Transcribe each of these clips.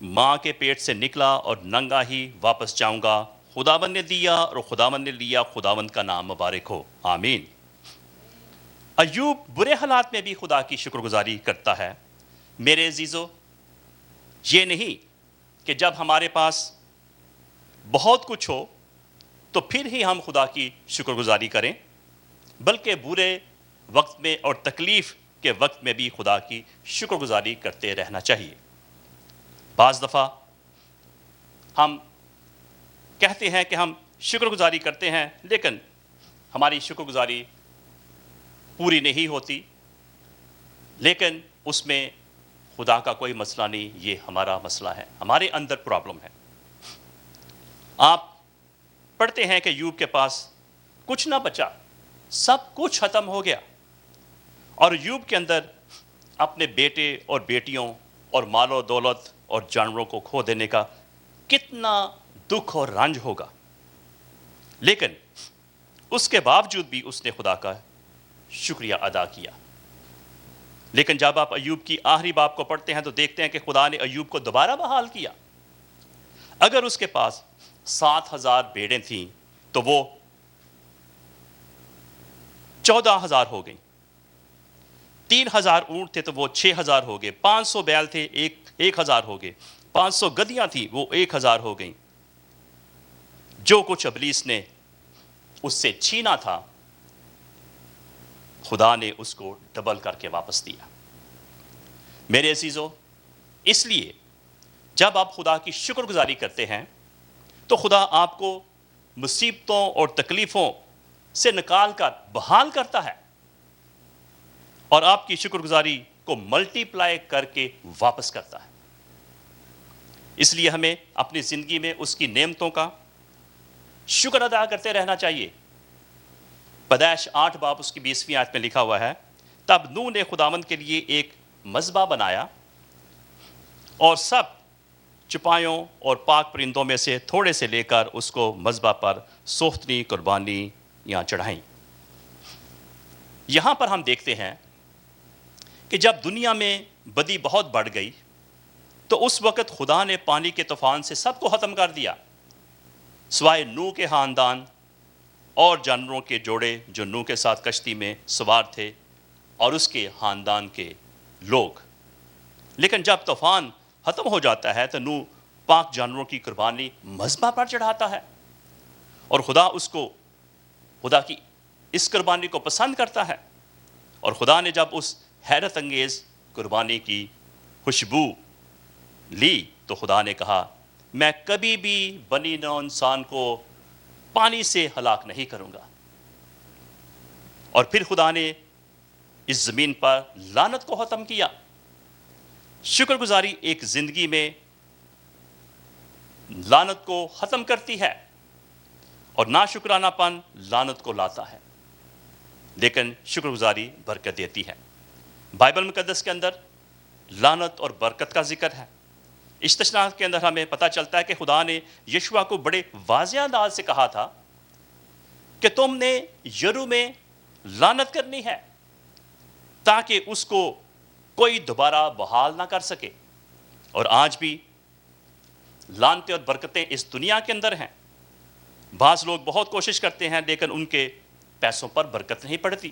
ماں کے پیٹ سے نکلا اور ننگا ہی واپس جاؤں گا، خداوند نے دیا اور خداوند نے لیا، خداوند کا نام مبارک ہو، آمین۔ ایوب برے حالات میں بھی خدا کی شکر گزاری کرتا ہے۔ میرے عزیزو، یہ نہیں کہ جب ہمارے پاس بہت کچھ ہو تو پھر ہی ہم خدا کی شکر گزاری کریں، بلکہ برے وقت میں اور تکلیف کے وقت میں بھی خدا کی شکر گزاری کرتے رہنا چاہیے۔ بعض دفعہ ہم کہتے ہیں کہ ہم شکر گزاری کرتے ہیں، لیکن ہماری شکر گزاری پوری نہیں ہوتی، لیکن اس میں خدا کا کوئی مسئلہ نہیں، یہ ہمارا مسئلہ ہے، ہمارے اندر پرابلم ہے۔ آپ پڑھتے ہیں کہ ایوب کے پاس کچھ نہ بچا، سب کچھ ختم ہو گیا، اور ایوب کے اندر اپنے بیٹے اور بیٹیوں اور مال و دولت اور جانوروں کو کھو دینے کا کتنا دکھ اور رنج ہوگا، لیکن اس کے باوجود بھی اس نے خدا کا شکریہ ادا کیا۔ لیکن جب آپ ایوب کی آخری باب کو پڑھتے ہیں تو دیکھتے ہیں کہ خدا نے ایوب کو دوبارہ بحال کیا۔ اگر اس کے پاس 7,000 بھیڑیں تھیں تو وہ 14,000 ہو گئیں، 3,000 اونٹ تھے تو وہ 6,000 ہو گئے، 500 بیل تھے 1,000 ہو گئے، 500 گدیاں تھیں وہ 1,000 ہو گئیں۔ جو کچھ ابلیس نے اس سے چھینا تھا، خدا نے اس کو ڈبل کر کے واپس دیا۔ میرے عزیزو، اس لیے جب آپ خدا کی شکر گزاری کرتے ہیں تو خدا آپ کو مصیبتوں اور تکلیفوں سے نکال کر بحال کرتا ہے اور آپ کی شکر گزاری کو ملٹی پلائی کر کے واپس کرتا ہے۔ اس لیے ہمیں اپنی زندگی میں اس کی نعمتوں کا شکر ادا کرتے رہنا چاہیے۔ پیدائش 8 باب اس کی 20ویں آیت میں لکھا ہوا ہے، تب نوح نے خداوند کے لیے ایک مذبح بنایا اور سب چپایوں اور پاک پرندوں میں سے تھوڑے سے لے کر اس کو مذبح پر سوختنی قربانیاں چڑھائیں۔ یہاں پر ہم دیکھتے ہیں کہ جب دنیا میں بدی بہت بڑھ گئی تو اس وقت خدا نے پانی کے طوفان سے سب کو ختم کر دیا، سوائے نوح کے خاندان اور جانوروں کے جوڑے جو نوح کے ساتھ کشتی میں سوار تھے اور اس کے خاندان کے لوگ۔ لیکن جب طوفان ختم ہو جاتا ہے تو نوح پاک جانوروں کی قربانی مذبح پر چڑھاتا ہے، اور خدا کی اس قربانی کو پسند کرتا ہے، اور خدا نے جب اس حیرت انگیز قربانی کی خوشبو لی تو خدا نے کہا، میں کبھی بھی بنی نوع انسان کو پانی سے ہلاک نہیں کروں گا۔ اور پھر خدا نے اس زمین پر لعنت کو ختم کیا۔ شکر گزاری ایک زندگی میں لعنت کو ختم کرتی ہے، اور ناشکرانہ پن لعنت کو لاتا ہے، لیکن شکر گزاری برکت دیتی ہے۔ بائبل مقدس کے اندر لعنت اور برکت کا ذکر ہے۔ استثناء کے اندر ہمیں پتہ چلتا ہے کہ خدا نے یشوع کو بڑے واضح انداز سے کہا تھا کہ تم نے یرو میں لعنت کرنی ہے تاکہ اس کو کوئی دوبارہ بحال نہ کر سکے۔ اور آج بھی لعنتیں اور برکتیں اس دنیا کے اندر ہیں۔ بعض لوگ بہت کوشش کرتے ہیں لیکن ان کے پیسوں پر برکت نہیں پڑتی،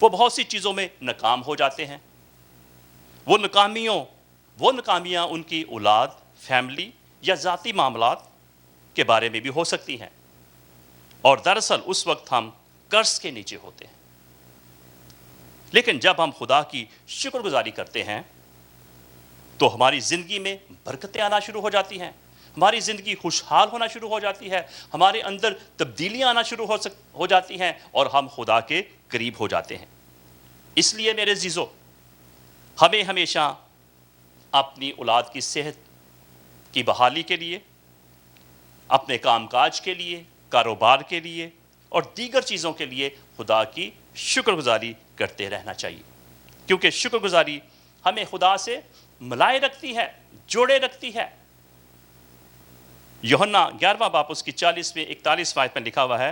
وہ بہت سی چیزوں میں ناکام ہو جاتے ہیں۔ وہ ناکامیاں ان کی اولاد، فیملی یا ذاتی معاملات کے بارے میں بھی ہو سکتی ہیں، اور دراصل اس وقت ہم قرض کے نیچے ہوتے ہیں۔ لیکن جب ہم خدا کی شکر گزاری کرتے ہیں تو ہماری زندگی میں برکتیں آنا شروع ہو جاتی ہیں، ہماری زندگی خوشحال ہونا شروع ہو جاتی ہے، ہمارے اندر تبدیلیاں آنا شروع ہو جاتی ہیں، اور ہم خدا کے قریب ہو جاتے ہیں۔ اس لیے میرے عزیزو، ہمیں ہمیشہ اپنی اولاد کی صحت کی بحالی کے لیے، اپنے کام کاج کے لیے، کاروبار کے لیے اور دیگر چیزوں کے لیے خدا کی شکر گزاری کرتے رہنا چاہیے، کیونکہ شکر گزاری ہمیں خدا سے ملائے رکھتی ہے، جوڑے رکھتی ہے۔ یوحنا 11واں باب اس کی 40ویں 41 آیت میں لکھا ہوا ہے،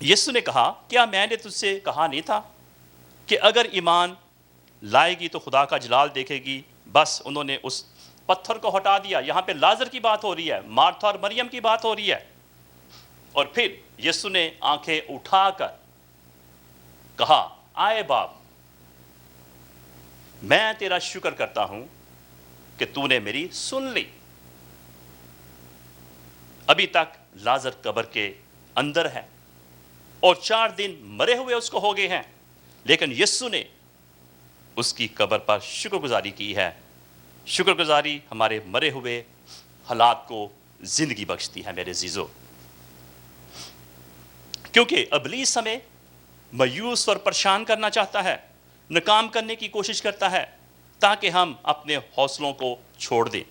یسوع نے کہا، کیا میں نے تجھ سے کہا نہیں تھا کہ اگر ایمان لائے گی تو خدا کا جلال دیکھے گی؟ بس انہوں نے اس پتھر کو ہٹا دیا. یہاں پہ لازر کی بات ہو رہی ہے, مارتھا اور مریم کی بات ہو رہی ہے. اور پھر یسوع نے آنکھیں اٹھا کر کہا, آئے باپ, میں تیرا شکر کرتا ہوں کہ تو نے میری سن لی. ابھی تک لازر قبر کے اندر ہے اور 4 دن مرے ہوئے اس کو ہو گئے ہیں, لیکن یسوع نے اس کی قبر پر شکر گزاری کی ہے. شکر گزاری ہمارے مرے ہوئے حالات کو زندگی بخشتی ہے میرے عزیزو. کیونکہ ابلیس ہمیں مایوس اور پریشان کرنا چاہتا ہے, ناکام کرنے کی کوشش کرتا ہے تاکہ ہم اپنے حوصلوں کو چھوڑ دیں.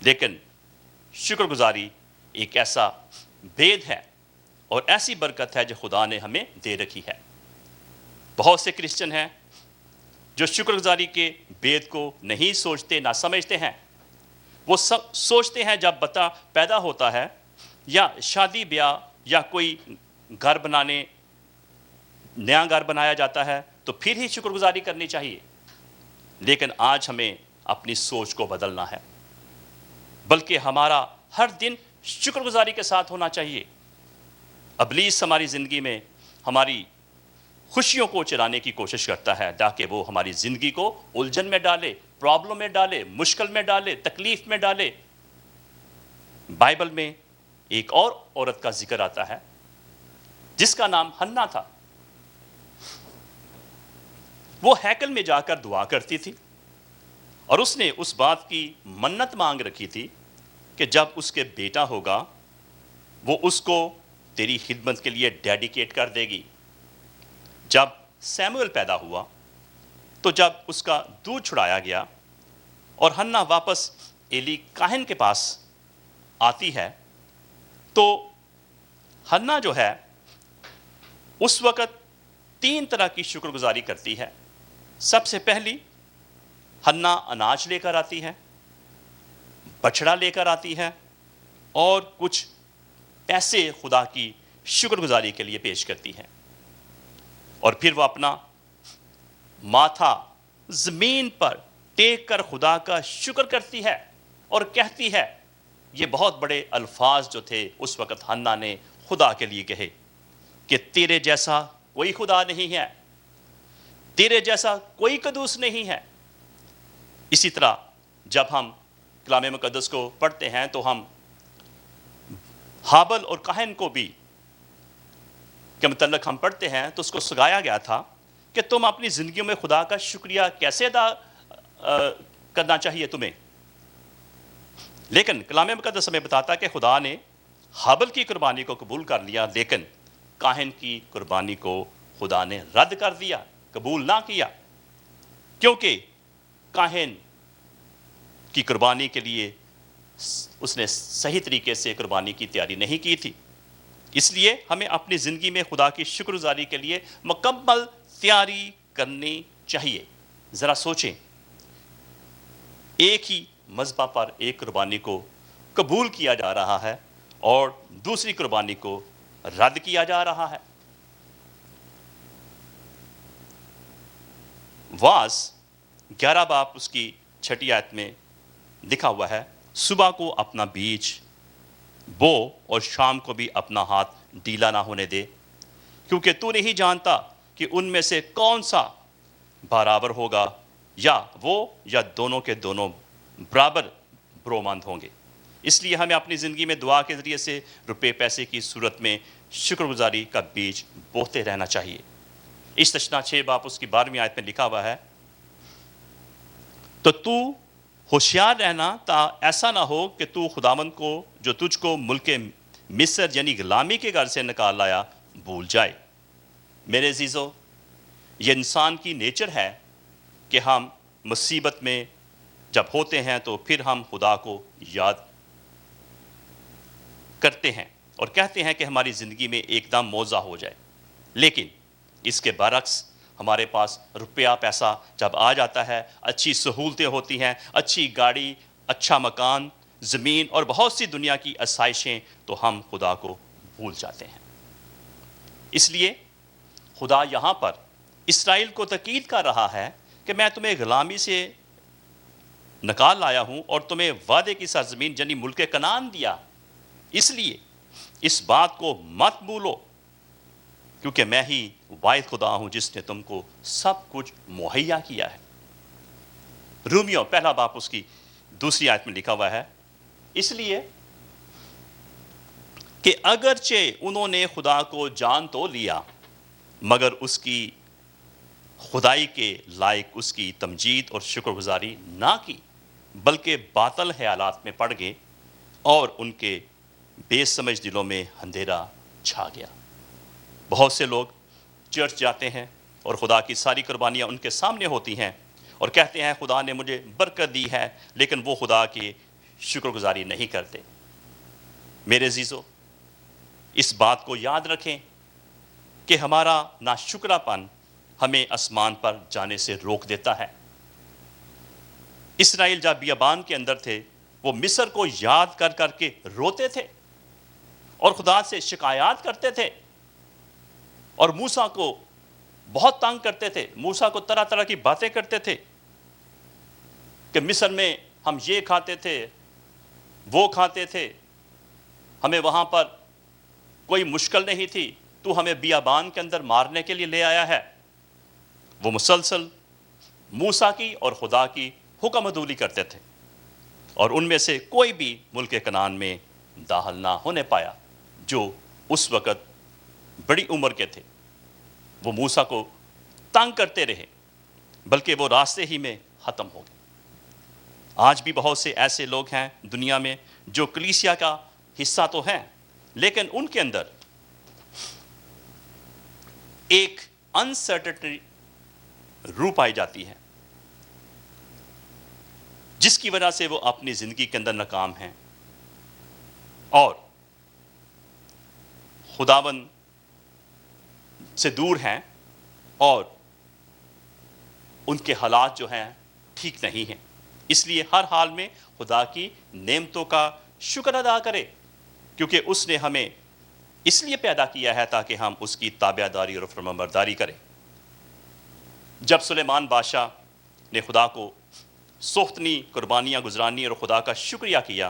لیکن شکر گزاری ایک ایسا بید ہے اور ایسی برکت ہے جو خدا نے ہمیں دے رکھی ہے. بہت سے کرسچن ہیں جو شکر گزاری کے بید کو نہیں سوچتے, نہ سمجھتے ہیں. وہ سوچتے ہیں جب بچہ پیدا ہوتا ہے یا شادی بیاہ یا کوئی گھر بنانے, نیا گھر بنایا جاتا ہے تو پھر ہی شکر گزاری کرنی چاہیے. لیکن آج ہمیں اپنی سوچ کو بدلنا ہے, بلکہ ہمارا ہر دن شکر گزاری کے ساتھ ہونا چاہیے. ابلیس ہماری زندگی میں ہماری خوشیوں کو چرانے کی کوشش کرتا ہے تاکہ وہ ہماری زندگی کو الجھن میں ڈالے, پرابلم میں ڈالے, مشکل میں ڈالے, تکلیف میں ڈالے. بائبل میں ایک اور عورت کا ذکر آتا ہے جس کا نام ہنا تھا. وہ ہیکل میں جا کر دعا کرتی تھی اور اس نے اس بات کی منت مانگ رکھی تھی کہ جب اس کے بیٹا ہوگا وہ اس کو تیری خدمت کے لیے ڈیڈیکیٹ کر دے گی. جب سیموئل پیدا ہوا تو جب اس کا دودھ چھڑایا گیا اور ہنا واپس ایلی کاہن کے پاس آتی ہے تو ہنا جو ہے اس وقت 3 طرح کی شکر گزاری کرتی ہے. سب سے پہلی ہنا اناج لے کر آتی ہے, بچڑا لے کر آتی ہے اور کچھ پیسے خدا کی شکر گزاری کے لیے پیش کرتی ہے. اور پھر وہ اپنا ماتھا زمین پر ٹیک کر خدا کا شکر کرتی ہے اور کہتی ہے, یہ بہت بڑے الفاظ جو تھے اس وقت ہنا نے خدا کے لیے کہے کہ تیرے جیسا کوئی خدا نہیں ہے, تیرے جیسا کوئی قدوس نہیں ہے. اسی طرح جب ہم کلام مقدس کو پڑھتے ہیں تو ہم ہابل اور کاہن کو بھی کے متعلق ہم پڑھتے ہیں تو اس کو سکھایا گیا تھا کہ تم اپنی زندگیوں میں خدا کا شکریہ کیسے ادا کرنا چاہیے تمہیں. لیکن کلام مقدس ہمیں بتاتا کہ خدا نے ہابل کی قربانی کو قبول کر لیا, لیکن کاہن کی قربانی کو خدا نے رد کر دیا, قبول نہ کیا, کیونکہ کاہن کی قربانی کے لیے اس نے صحیح طریقے سے قربانی کی تیاری نہیں کی تھی. اس لیے ہمیں اپنی زندگی میں خدا کی شکر گزاری کے لیے مکمل تیاری کرنی چاہیے. ذرا سوچیں, ایک ہی مذبح پر ایک قربانی کو قبول کیا جا رہا ہے اور دوسری قربانی کو رد کیا جا رہا ہے. واز 11 باب اس کی 6 آیت میں لکھا ہوا ہے, صبح کو اپنا بیج بو اور شام کو بھی اپنا ہاتھ ڈھیلا نہ ہونے دے, کیونکہ تو نہیں جانتا کہ ان میں سے کون سا برابر ہوگا, یا وہ یا دونوں کے دونوں برابر برومند ہوں گے. اس لیے ہمیں اپنی زندگی میں دعا کے ذریعے سے روپے پیسے کی صورت میں شکر گزاری کا بیج بوتے رہنا چاہیے. استثنا 6 باب اس کی 12ویں آیت میں لکھا ہوا ہے, تو ہوشیار رہنا تا ایسا نہ ہو کہ تو خداوند کو جو تجھ کو ملک مصر یعنی غلامی کے گھر سے نکال لایا بھول جائے. میرے عزیزو, یہ انسان کی نیچر ہے کہ ہم مصیبت میں جب ہوتے ہیں تو پھر ہم خدا کو یاد کرتے ہیں اور کہتے ہیں کہ ہماری زندگی میں ایک دم موضع ہو جائے. لیکن اس کے برعکس ہمارے پاس روپیہ پیسہ جب آ جاتا ہے, اچھی سہولتیں ہوتی ہیں, اچھی گاڑی, اچھا مکان, زمین اور بہت سی دنیا کی آسائشیں, تو ہم خدا کو بھول جاتے ہیں. اس لیے خدا یہاں پر اسرائیل کو تاکید کر رہا ہے کہ میں تمہیں غلامی سے نکال لایا ہوں اور تمہیں وعدے کی سرزمین یعنی ملک کنعان دیا، اس لیے اس بات کو مت بھولو، کیونکہ میں ہی واحد خدا ہوں جس نے تم کو سب کچھ مہیا کیا ہے۔ رومیو پہلا باب اس کی دوسری آیت میں لکھا ہوا ہے، اس لیے کہ اگرچہ انہوں نے خدا کو جان تو لیا مگر اس کی خدائی کے لائق اس کی تمجید اور شکر گزاری نہ کی، بلکہ باطل خیالات میں پڑ گئے اور ان کے بے سمجھ دلوں میں اندھیرا چھا گیا۔ بہت سے لوگ چرچ جاتے ہیں اور خدا کی ساری قربانیاں ان کے سامنے ہوتی ہیں اور کہتے ہیں خدا نے مجھے برکت دی ہے، لیکن وہ خدا کی شکر گزاری نہیں کرتے۔ میرے عزیزو، اس بات کو یاد رکھیں کہ ہمارا ناشکرا پن ہمیں آسمان پر جانے سے روک دیتا ہے۔ اسرائیل جب بیابان کے اندر تھے، وہ مصر کو یاد کر کر کے روتے تھے اور خدا سے شکایات کرتے تھے اور موسیٰ کو بہت تنگ کرتے تھے، موسیٰ کو طرح طرح کی باتیں کرتے تھے کہ مصر میں ہم یہ کھاتے تھے، وہ کھاتے تھے، ہمیں وہاں پر کوئی مشکل نہیں تھی، تو ہمیں بیابان کے اندر مارنے کے لیے لے آیا ہے۔ وہ مسلسل موسیٰ کی اور خدا کی حکم عدولی کرتے تھے اور ان میں سے کوئی بھی ملک کنعان میں داخل نہ ہونے پایا۔ جو اس وقت بڑی عمر کے تھے وہ موسیٰ کو تنگ کرتے رہے، بلکہ وہ راستے ہی میں ختم ہو گئے۔ آج بھی بہت سے ایسے لوگ ہیں دنیا میں جو کلیسیا کا حصہ تو ہیں، لیکن ان کے اندر ایک انسرٹنٹی روح پائی جاتی ہے جس کی وجہ سے وہ اپنی زندگی کے اندر ناکام ہیں اور خداوند سے دور ہیں اور ان کے حالات جو ہیں ٹھیک نہیں ہیں۔ اس لیے ہر حال میں خدا کی نعمتوں کا شکر ادا کرے، کیونکہ اس نے ہمیں اس لیے پیدا کیا ہے تاکہ ہم اس کی تابع داری اور فرمانبرداری کریں۔ جب سلیمان بادشاہ نے خدا کو سوختنی قربانیاں گزرانی اور خدا کا شکریہ کیا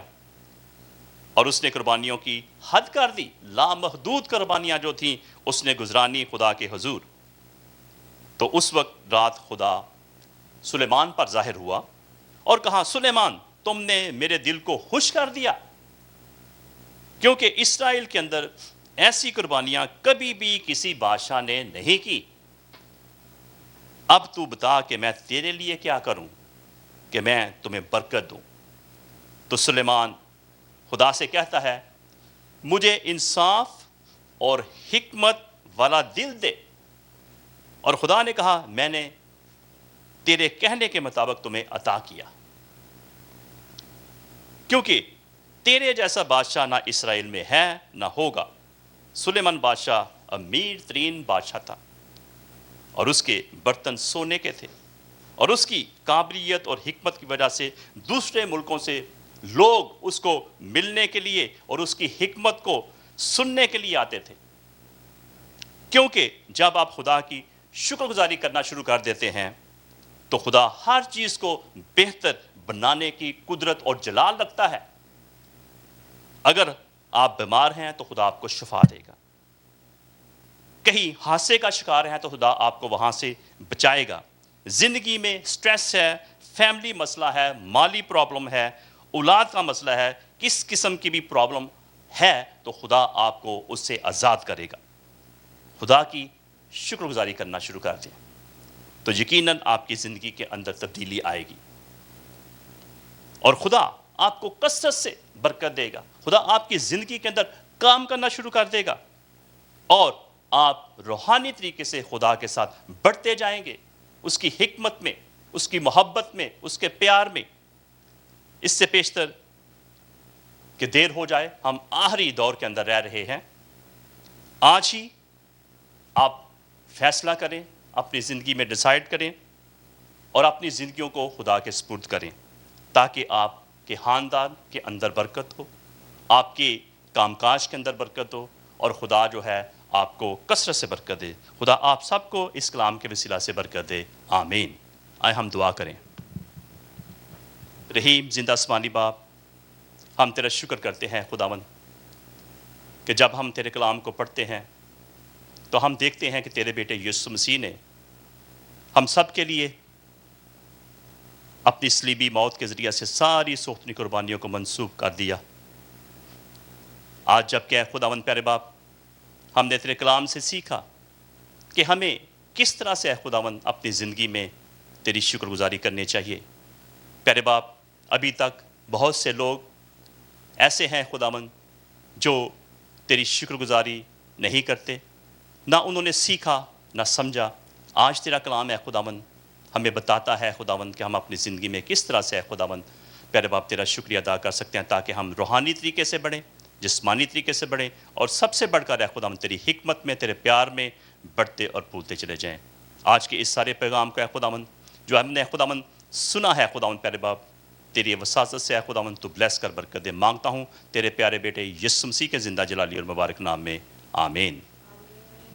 اور اس نے قربانیوں کی حد کر دی، لامحدود قربانیاں جو تھیں اس نے گزرانی خدا کے حضور، تو اس وقت رات خدا سلیمان پر ظاہر ہوا اور کہا، سلیمان تم نے میرے دل کو خوش کر دیا، کیونکہ اسرائیل کے اندر ایسی قربانیاں کبھی بھی کسی بادشاہ نے نہیں کی۔ اب تو بتا کہ میں تیرے لیے کیا کروں کہ میں تمہیں برکت دوں۔ تو سلیمان خدا سے کہتا ہے، مجھے انصاف اور حکمت والا دل دے، اور خدا نے کہا، میں نے تیرے کہنے کے مطابق تمہیں عطا کیا، کیونکہ تیرے جیسا بادشاہ نہ اسرائیل میں ہے نہ ہوگا۔ سلیمان بادشاہ امیر ترین بادشاہ تھا اور اس کے برتن سونے کے تھے اور اس کی قابلیت اور حکمت کی وجہ سے دوسرے ملکوں سے لوگ اس کو ملنے کے لیے اور اس کی حکمت کو سننے کے لیے آتے تھے، کیونکہ جب آپ خدا کی شکر گزاری کرنا شروع کر دیتے ہیں تو خدا ہر چیز کو بہتر بنانے کی قدرت اور جلال رکھتا ہے۔ اگر آپ بیمار ہیں تو خدا آپ کو شفا دے گا، کہیں حادثے کا شکار ہیں تو خدا آپ کو وہاں سے بچائے گا۔ زندگی میں سٹریس ہے، فیملی مسئلہ ہے، مالی پرابلم ہے، اولاد کا مسئلہ ہے، کس قسم کی بھی پرابلم ہے تو خدا آپ کو اس سے آزاد کرے گا۔ خدا کی شکر گزاری کرنا شروع کر دیں تو یقیناً آپ کی زندگی کے اندر تبدیلی آئے گی اور خدا آپ کو کثرت سے برکت دے گا۔ خدا آپ کی زندگی کے اندر کام کرنا شروع کر دے گا اور آپ روحانی طریقے سے خدا کے ساتھ بڑھتے جائیں گے، اس کی حکمت میں، اس کی محبت میں، اس کے پیار میں۔ اس سے پیشتر کہ دیر ہو جائے، ہم آخری دور کے اندر رہ رہے ہیں۔ آج ہی آپ فیصلہ کریں، اپنی زندگی میں ڈیسائیڈ کریں اور اپنی زندگیوں کو خدا کے سپرد کریں تاکہ آپ کے خاندان کے اندر برکت ہو، آپ کے کام کاج کے اندر برکت ہو اور خدا جو ہے آپ کو کثرت سے برکت دے۔ خدا آپ سب کو اس کلام کے وسیلہ سے برکت دے، آمین۔ آئے ہم دعا کریں۔ رحیم زندہ آسمانی باپ، ہم تیرا شکر کرتے ہیں خداوند کہ جب ہم تیرے کلام کو پڑھتے ہیں تو ہم دیکھتے ہیں کہ تیرے بیٹے یسوع مسیح نے ہم سب کے لیے اپنی صلیبی موت کے ذریعے سے ساری سوختنی قربانیوں کو منسوخ کر دیا۔ آج جب کہ خداوند پیارے باپ ہم نے تیرے کلام سے سیکھا کہ ہمیں کس طرح سے خداوند اپنی زندگی میں تیری شکر گزاری کرنی چاہیے۔ پیارے باپ ابھی تک بہت سے لوگ ایسے ہیں خداوند جو تیری شکر گزاری نہیں کرتے، نہ انہوں نے سیکھا نہ سمجھا۔ آج تیرا کلام ہے خداوند ہمیں بتاتا ہے خداوند کہ ہم اپنی زندگی میں کس طرح سے خداوند پیارے باپ تیرا شکریہ ادا کر سکتے ہیں تاکہ ہم روحانی طریقے سے بڑھیں، جسمانی طریقے سے بڑھیں، اور سب سے بڑھ کر خداوند تیری حکمت میں تیرے پیار میں بڑھتے اور پھولتے چلے جائیں۔ آج کے اس سارے پیغام کو خداوند جو ہم نے خداوند سنا ہے خداوند پیارے باپ تیری وساطت سے خداوند تو بلیس کر برکت دے، مانگتا ہوں تیرے پیارے بیٹے یسوع مسیح کے زندہ جلالی اور مبارک نام میں، آمین۔